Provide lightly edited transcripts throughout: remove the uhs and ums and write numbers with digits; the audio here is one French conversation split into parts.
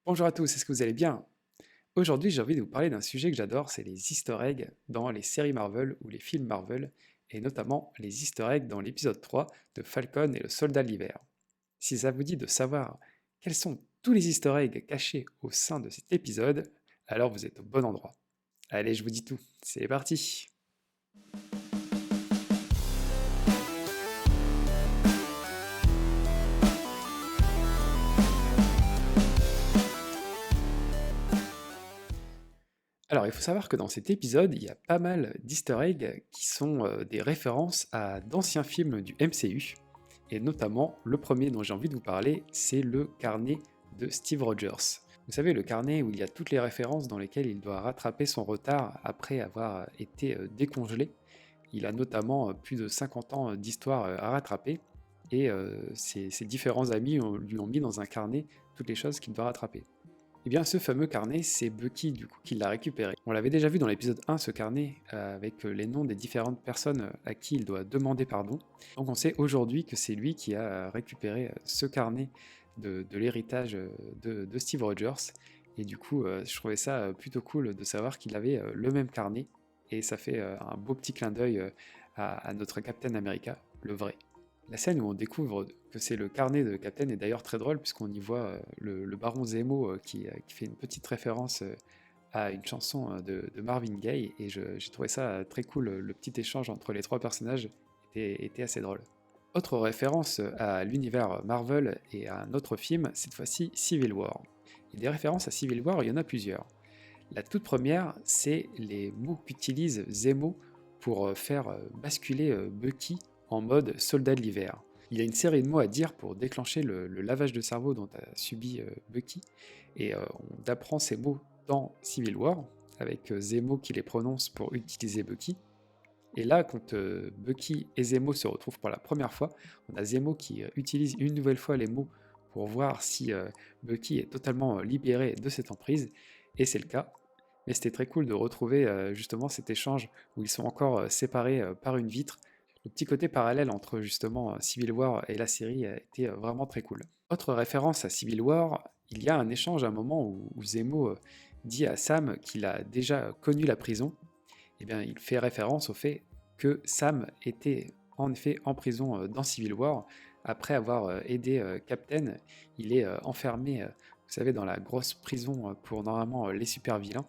Bonjour à tous, est-ce que vous allez bien? Aujourd'hui, j'ai envie de vous parler d'un sujet que j'adore, c'est les easter eggs dans les séries Marvel ou les films Marvel, et notamment les easter eggs dans l'épisode 3 de Falcon et le Soldat de l'Hiver. Si ça vous dit de savoir quels sont tous les easter eggs cachés au sein de cet épisode, alors vous êtes au bon endroit. Allez, je vous dis tout, c'est parti! Alors, il faut savoir que dans cet épisode, il y a pas mal d'easter eggs qui sont des références à d'anciens films du MCU. Et notamment, le premier dont j'ai envie de vous parler, c'est le carnet de Steve Rogers. Vous savez, le carnet où il y a toutes les références dans lesquelles il doit rattraper son retard après avoir été décongelé. Il a notamment plus de 50 ans d'histoire à rattraper. Et ses différents amis lui ont mis dans un carnet toutes les choses qu'il doit rattraper. Eh bien, ce fameux carnet, c'est Bucky du coup qui l'a récupéré. On l'avait déjà vu dans l'épisode 1, ce carnet, avec les noms des différentes personnes à qui il doit demander pardon. Donc on sait aujourd'hui que c'est lui qui a récupéré ce carnet de l'héritage de Steve Rogers. Et du coup, je trouvais ça plutôt cool de savoir qu'il avait le même carnet. Et ça fait un beau petit clin d'œil à notre Captain America, le vrai. La scène où on découvre que c'est le carnet de Captain est d'ailleurs très drôle puisqu'on y voit le baron Zemo qui fait une petite référence à une chanson de Marvin Gaye et j'ai trouvé ça très cool, le petit échange entre les trois personnages était assez drôle. Autre référence à l'univers Marvel et à un autre film, cette fois-ci Civil War. Et des références à Civil War, il y en a plusieurs. La toute première, c'est les mots qu'utilise Zemo pour faire basculer Bucky en mode soldat de l'hiver. Il y a une série de mots à dire pour déclencher le lavage de cerveau dont a subi Bucky, et on apprend ces mots dans Civil War, avec Zemo qui les prononce pour utiliser Bucky. Et là, quand Bucky et Zemo se retrouvent pour la première fois, on a Zemo qui utilise une nouvelle fois les mots pour voir si Bucky est totalement libéré de cette emprise, et c'est le cas. Mais c'était très cool de retrouver justement cet échange où ils sont encore séparés par une vitre. Le petit côté parallèle entre justement Civil War et la série était vraiment très cool. Autre référence à Civil War, il y a un échange à un moment où Zemo dit à Sam qu'il a déjà connu la prison. Eh bien, il fait référence au fait que Sam était en effet en prison dans Civil War. Après avoir aidé Captain, il est enfermé, vous savez, dans la grosse prison pour normalement les super vilains.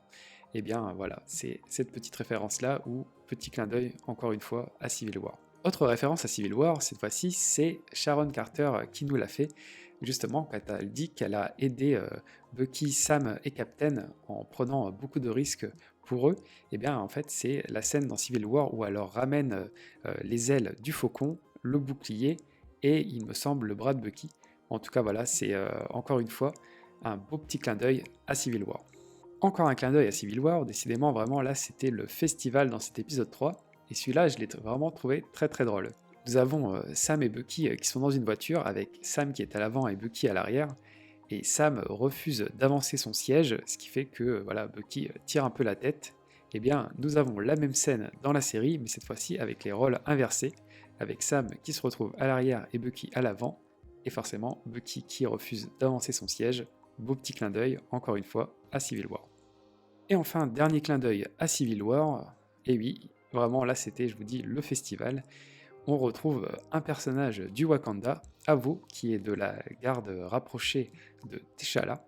Eh bien voilà, c'est cette petite référence-là, ou petit clin d'œil, encore une fois, à Civil War. Autre référence à Civil War, cette fois-ci, c'est Sharon Carter qui nous l'a fait, justement quand elle dit qu'elle a aidé Bucky, Sam et Captain en prenant beaucoup de risques pour eux. Eh bien en fait c'est la scène dans Civil War où elle leur ramène les ailes du faucon, le bouclier et il me semble le bras de Bucky. En tout cas voilà, c'est encore une fois un beau petit clin d'œil à Civil War. Encore un clin d'œil à Civil War, décidément vraiment là c'était le festival dans cet épisode 3, et celui-là je l'ai vraiment trouvé très très drôle. Nous avons Sam et Bucky qui sont dans une voiture avec Sam qui est à l'avant et Bucky à l'arrière, et Sam refuse d'avancer son siège, ce qui fait que voilà, Bucky tire un peu la tête. Eh bien nous avons la même scène dans la série, mais cette fois-ci avec les rôles inversés, avec Sam qui se retrouve à l'arrière et Bucky à l'avant, et forcément Bucky qui refuse d'avancer son siège. Beau petit clin d'œil, encore une fois, à Civil War. Et enfin, dernier clin d'œil à Civil War, et oui, vraiment là c'était, je vous dis, le festival. On retrouve un personnage du Wakanda, Avo, qui est de la garde rapprochée de T'Challa,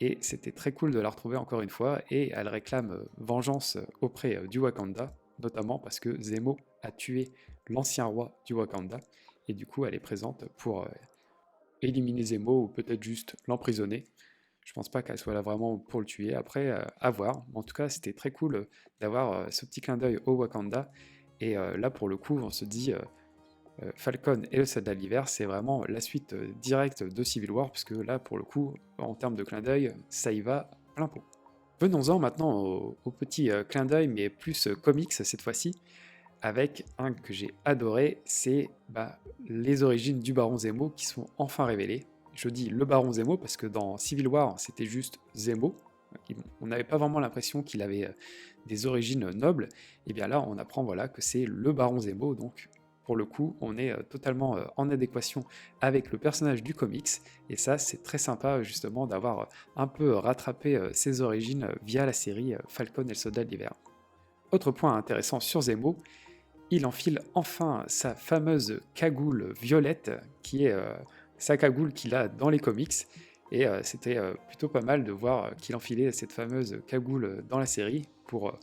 et c'était très cool de la retrouver encore une fois, et elle réclame vengeance auprès du Wakanda, notamment parce que Zemo a tué l'ancien roi du Wakanda, et du coup elle est présente pour éliminer Zemo, ou peut-être juste l'emprisonner. Je pense pas qu'elle soit là vraiment pour le tuer. Après, à voir. En tout cas, c'était très cool d'avoir ce petit clin d'œil au Wakanda. Et là, pour le coup, on se dit Falcon et le Soldat de l'Hiver, c'est vraiment la suite directe de Civil War, puisque là, pour le coup, en termes de clin d'œil, ça y va plein pot. Venons-en maintenant au petit clin d'œil, mais plus comics cette fois-ci, avec un que j'ai adoré, c'est les origines du Baron Zemo qui sont enfin révélées. Je dis le Baron Zemo parce que dans Civil War, c'était juste Zemo. On n'avait pas vraiment l'impression qu'il avait des origines nobles. Et bien là, on apprend voilà, que c'est le Baron Zemo, donc pour le coup, on est totalement en adéquation avec le personnage du comics, et ça, c'est très sympa justement d'avoir un peu rattrapé ses origines via la série Falcon et le Soldat de l'Hiver. Autre point intéressant sur Zemo, il enfile enfin sa fameuse cagoule violette, qui est sa cagoule qu'il a dans les comics, et c'était plutôt pas mal de voir qu'il enfilait cette fameuse cagoule dans la série pour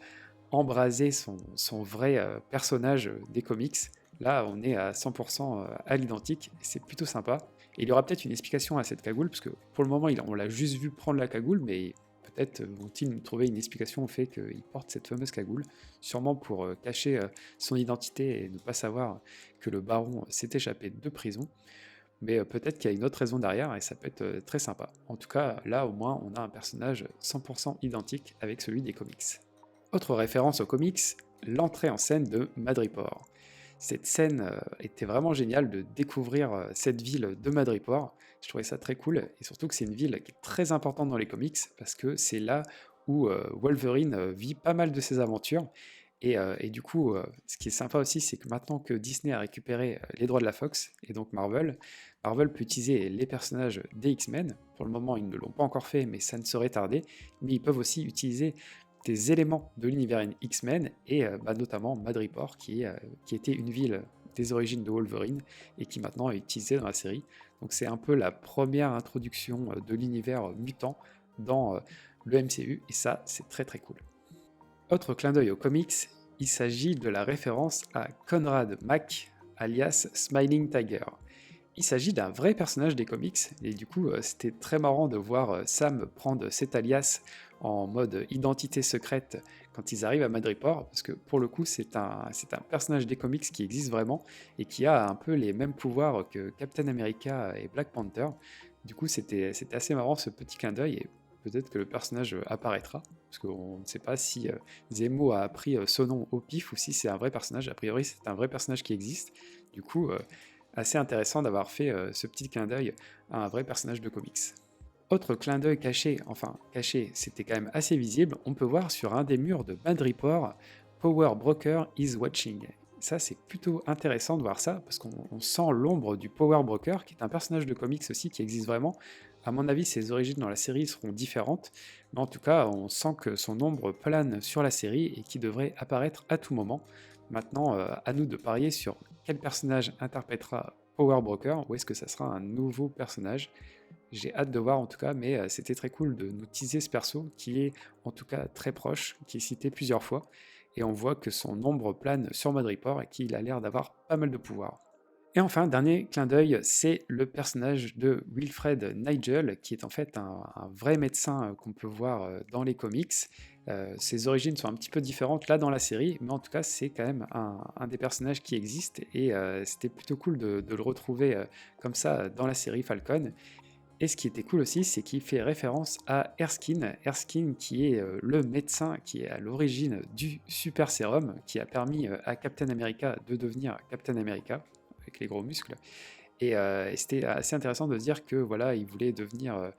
embraser son vrai personnage des comics. Là, on est à 100% à l'identique, et c'est plutôt sympa. Et il y aura peut-être une explication à cette cagoule, parce que pour le moment, on l'a juste vu prendre la cagoule, mais peut-être vont-ils nous trouver une explication au fait qu'il porte cette fameuse cagoule, sûrement pour cacher son identité et ne pas savoir que le baron s'est échappé de prison. Mais peut-être qu'il y a une autre raison derrière, et ça peut être très sympa. En tout cas, là au moins, on a un personnage 100% identique avec celui des comics. Autre référence aux comics, l'entrée en scène de Madripoor. Cette scène était vraiment géniale de découvrir cette ville de Madripoor. Je trouvais ça très cool, et surtout que c'est une ville qui est très importante dans les comics, parce que c'est là où Wolverine vit pas mal de ses aventures. Et du coup, ce qui est sympa aussi, c'est que maintenant que Disney a récupéré les droits de la Fox, et donc Marvel, Marvel peut utiliser les personnages des X-Men. Pour le moment, ils ne l'ont pas encore fait, mais ça ne saurait tarder. Mais ils peuvent aussi utiliser des éléments de l'univers X-Men, et notamment Madripoor, qui était une ville des origines de Wolverine, et qui maintenant est utilisée dans la série. Donc c'est un peu la première introduction de l'univers mutant dans le MCU, et ça, c'est très très cool. Autre clin d'œil aux comics, il s'agit de la référence à Conrad Mack, alias Smiling Tiger. Il s'agit d'un vrai personnage des comics, et du coup c'était très marrant de voir Sam prendre cet alias en mode identité secrète quand ils arrivent à Madripoor, parce que pour le coup c'est un personnage des comics qui existe vraiment, et qui a un peu les mêmes pouvoirs que Captain America et Black Panther. Du coup c'était assez marrant ce petit clin d'œil, et peut-être que le personnage apparaîtra, parce qu'on ne sait pas si Zemo a appris ce nom au pif, ou si c'est un vrai personnage. A priori c'est un vrai personnage qui existe, du coup assez intéressant d'avoir fait ce petit clin d'œil à un vrai personnage de comics. Autre clin d'œil caché, enfin caché, c'était quand même assez visible, on peut voir sur un des murs de Madripoor, Power Broker is watching. Ça c'est plutôt intéressant de voir ça, parce qu'on sent l'ombre du Power Broker, qui est un personnage de comics aussi qui existe vraiment. À mon avis, ses origines dans la série seront différentes, mais en tout cas, on sent que son ombre plane sur la série et qui devrait apparaître à tout moment. Maintenant, à nous de parier sur quel personnage interprétera Power Broker, ou est-ce que ça sera un nouveau personnage. J'ai hâte de voir en tout cas, mais c'était très cool de nous teaser ce perso qui est en tout cas très proche, qui est cité plusieurs fois, et on voit que son ombre plane sur Madripoor et qu'il a l'air d'avoir pas mal de pouvoir. Et enfin, dernier clin d'œil, c'est le personnage de Wilfred Nigel, qui est en fait un vrai médecin qu'on peut voir dans les comics. Ses origines sont un petit peu différentes là dans la série, mais en tout cas c'est quand même un des personnages qui existe, et c'était plutôt cool de le retrouver comme ça dans la série Falcon. Et ce qui était cool aussi, c'est qu'il fait référence à Erskine, Erskine qui est le médecin qui est à l'origine du super sérum, qui a permis à Captain America de devenir Captain America, avec les gros muscles. Et c'était assez intéressant de dire que voilà, il voulait devenir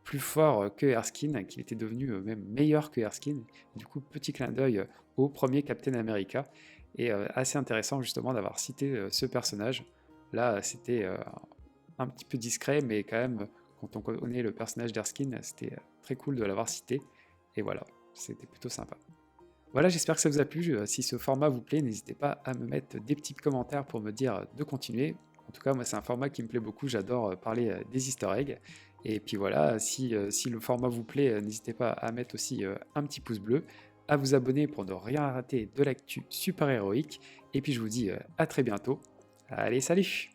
plus fort que Erskine, qu'il était devenu même meilleur que Erskine. Du coup, petit clin d'œil au premier Captain America, et assez intéressant justement d'avoir cité ce personnage. Là, c'était un petit peu discret, mais quand même, quand on connaît le personnage d'Erskine, c'était très cool de l'avoir cité. Et voilà, c'était plutôt sympa. Voilà, j'espère que ça vous a plu. Si ce format vous plaît, n'hésitez pas à me mettre des petits commentaires pour me dire de continuer. En tout cas, moi, c'est un format qui me plaît beaucoup. J'adore parler des easter eggs. Et puis voilà, si le format vous plaît, n'hésitez pas à mettre aussi un petit pouce bleu, à vous abonner pour ne rien rater de l'actu super-héroïque. Et puis je vous dis à très bientôt. Allez, salut!